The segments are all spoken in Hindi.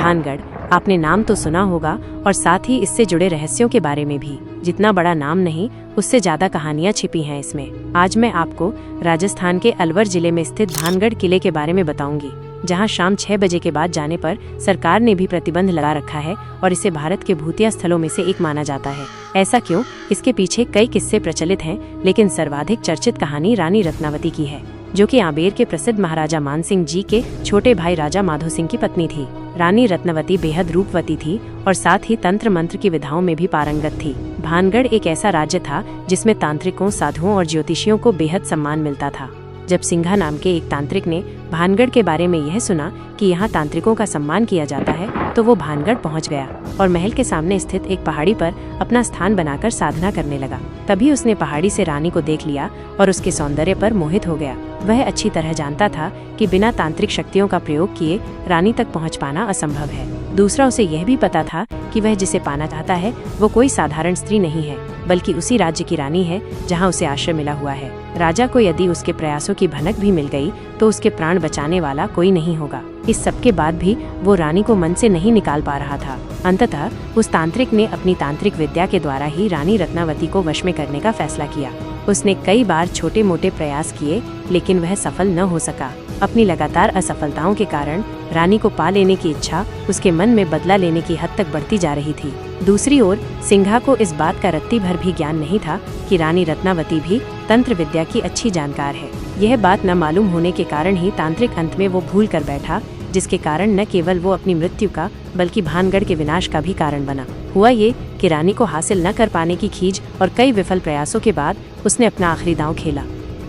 भानगढ़, आपने नाम तो सुना होगा और साथ ही इससे जुड़े रहस्यों के बारे में भी। जितना बड़ा नाम नहीं, उससे ज्यादा कहानियां छिपी हैं इसमें। आज मैं आपको राजस्थान के अलवर जिले में स्थित भानगढ़ किले के बारे में बताऊंगी, जहां शाम 6 बजे के बाद जाने पर सरकार ने भी प्रतिबंध लगा रखा है और इसे भारत के भूतिया स्थलों में से एक माना जाता है। ऐसा क्यों? इसके पीछे कई किस्से प्रचलित हैं, लेकिन सर्वाधिक चर्चित कहानी रानी रत्नावती की है, जो कि आंबेर के प्रसिद्ध महाराजा मानसिंह जी के छोटे भाई राजा माधो सिंह की पत्नी थी। रानी रत्नावती बेहद रूपवती थी और साथ ही तंत्र मंत्र की विधाओं में भी पारंगत थी। भानगढ़ एक ऐसा राज्य था जिसमें तांत्रिकों, साधुओं और ज्योतिषियों को बेहद सम्मान मिलता था। जब सिंघा नाम के एक तांत्रिक ने भानगढ़ के बारे में यह सुना कि यहाँ तांत्रिकों का सम्मान किया जाता है, तो वो भानगढ़ पहुँच गया और महल के सामने स्थित एक पहाड़ी पर अपना स्थान बनाकर साधना करने लगा। तभी उसने पहाड़ी से रानी को देख लिया और उसके सौंदर्य पर मोहित हो गया। वह अच्छी तरह जानता था कि बिना तांत्रिक शक्तियों का प्रयोग किए रानी तक पहुँच पाना असंभव है। दूसरा, उसे यह भी पता था कि वह जिसे पाना चाहता है वो कोई साधारण स्त्री नहीं है, बल्कि उसी राज्य की रानी है जहाँ उसे आश्रय मिला हुआ है। राजा को यदि उसके प्रयासों की भनक भी मिल गई तो उसके प्राण बचाने वाला कोई नहीं होगा। इस सब के बाद भी वो रानी को मन से नहीं निकाल पा रहा था। अंततः उस तांत्रिक ने अपनी तांत्रिक विद्या के द्वारा ही रानी रत्नावती को वश में करने का फैसला किया। उसने कई बार छोटे मोटे प्रयास किए, लेकिन वह सफल न हो सका। अपनी लगातार असफलताओं के कारण रानी को पा लेने की इच्छा उसके मन में बदला लेने की हद तक बढ़ती जा रही थी। दूसरी ओर सिंघा को इस बात का रत्ती भर भी ज्ञान नहीं था कि रानी रत्नावती भी तंत्र विद्या की अच्छी जानकार है। यह बात न मालूम होने के कारण ही तांत्रिक अंत में वो भूल कर बैठा, जिसके कारण न केवल वो अपनी मृत्यु का बल्कि भानगढ़ के विनाश का भी कारण बना। हुआ ये कि रानी को हासिल न कर पाने की खीज और कई विफल प्रयासों के बाद उसने अपना आखिरी दांव खेला।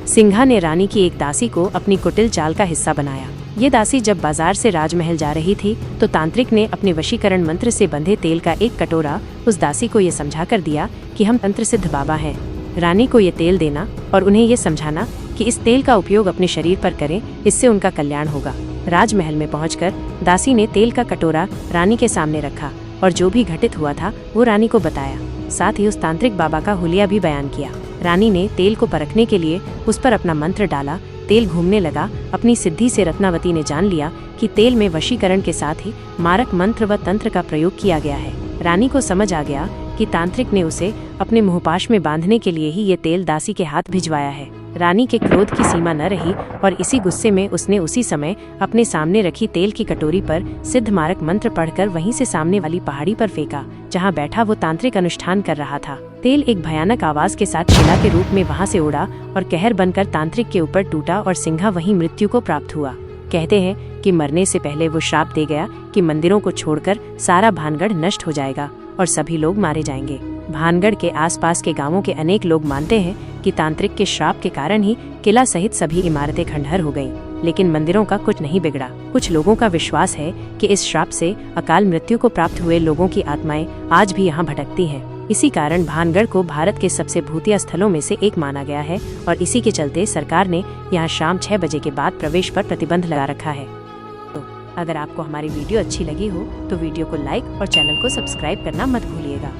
सिंघा ने रानी की एक दासी को अपनी कुटिल चाल का हिस्सा बनाया। ये दासी जब बाजार से राजमहल जा रही थी तो तांत्रिक ने अपने वशीकरण मंत्र से बंधे तेल का एक कटोरा उस दासी को ये समझा कर दिया कि हम तंत्र सिद्ध बाबा हैं। रानी को ये तेल देना और उन्हें ये समझाना कि इस तेल का उपयोग अपने शरीर पर करें, इससे उनका कल्याण होगा। राजमहल में पहुंचकर दासी ने तेल का कटोरा रानी के सामने रखा और जो भी घटित हुआ था वो रानी को बताया। साथ ही उस तांत्रिक बाबा का हुलिया भी बयान किया। रानी ने तेल को परखने के लिए उस पर अपना मंत्र डाला। तेल घूमने लगा। अपनी सिद्धि से रत्नावती ने जान लिया कि तेल में वशीकरण के साथ ही मारक मंत्र व तंत्र का प्रयोग किया गया है। रानी को समझ आ गया कि तांत्रिक ने उसे अपने मुंहपाश में बांधने के लिए ही ये तेल दासी के हाथ भिजवाया है। रानी के क्रोध की सीमा न रही और इसी गुस्से में उसने उसी समय अपने सामने रखी तेल की कटोरी पर सिद्ध मारक मंत्र पढ़कर वहीं से सामने वाली पहाड़ी पर फेंका, जहां बैठा वो तांत्रिक अनुष्ठान कर रहा था। तेल एक भयानक आवाज के साथ शिला के रूप में वहां से उड़ा और कहर बनकर तांत्रिक के ऊपर टूटा और सिंघा वहीं मृत्यु को प्राप्त हुआ। कहते हैं कि मरने से पहले वो श्राप दे गया कि मंदिरों को छोड़कर सारा भानगढ़ नष्ट हो जाएगा और सभी लोग मारे जाएंगे। भानगढ़ के आसपास के गांवों के अनेक लोग मानते हैं कि तांत्रिक के श्राप के कारण ही किला सहित सभी इमारतें खंडहर हो गईं, लेकिन मंदिरों का कुछ नहीं बिगड़ा। कुछ लोगों का विश्वास है कि इस श्राप से अकाल मृत्यु को प्राप्त हुए लोगों की आत्माएं आज भी यहाँ भटकती हैं। इसी कारण भानगढ़ को भारत के सबसे भूतिया स्थलों में से एक माना गया है और इसी के चलते सरकार ने यहाँ शाम 6 बजे के बाद प्रवेश पर प्रतिबंध लगा रखा है। तो अगर आपको हमारी वीडियो अच्छी लगी हो तो वीडियो को लाइक और चैनल को सब्सक्राइब करना मत भूलिएगा।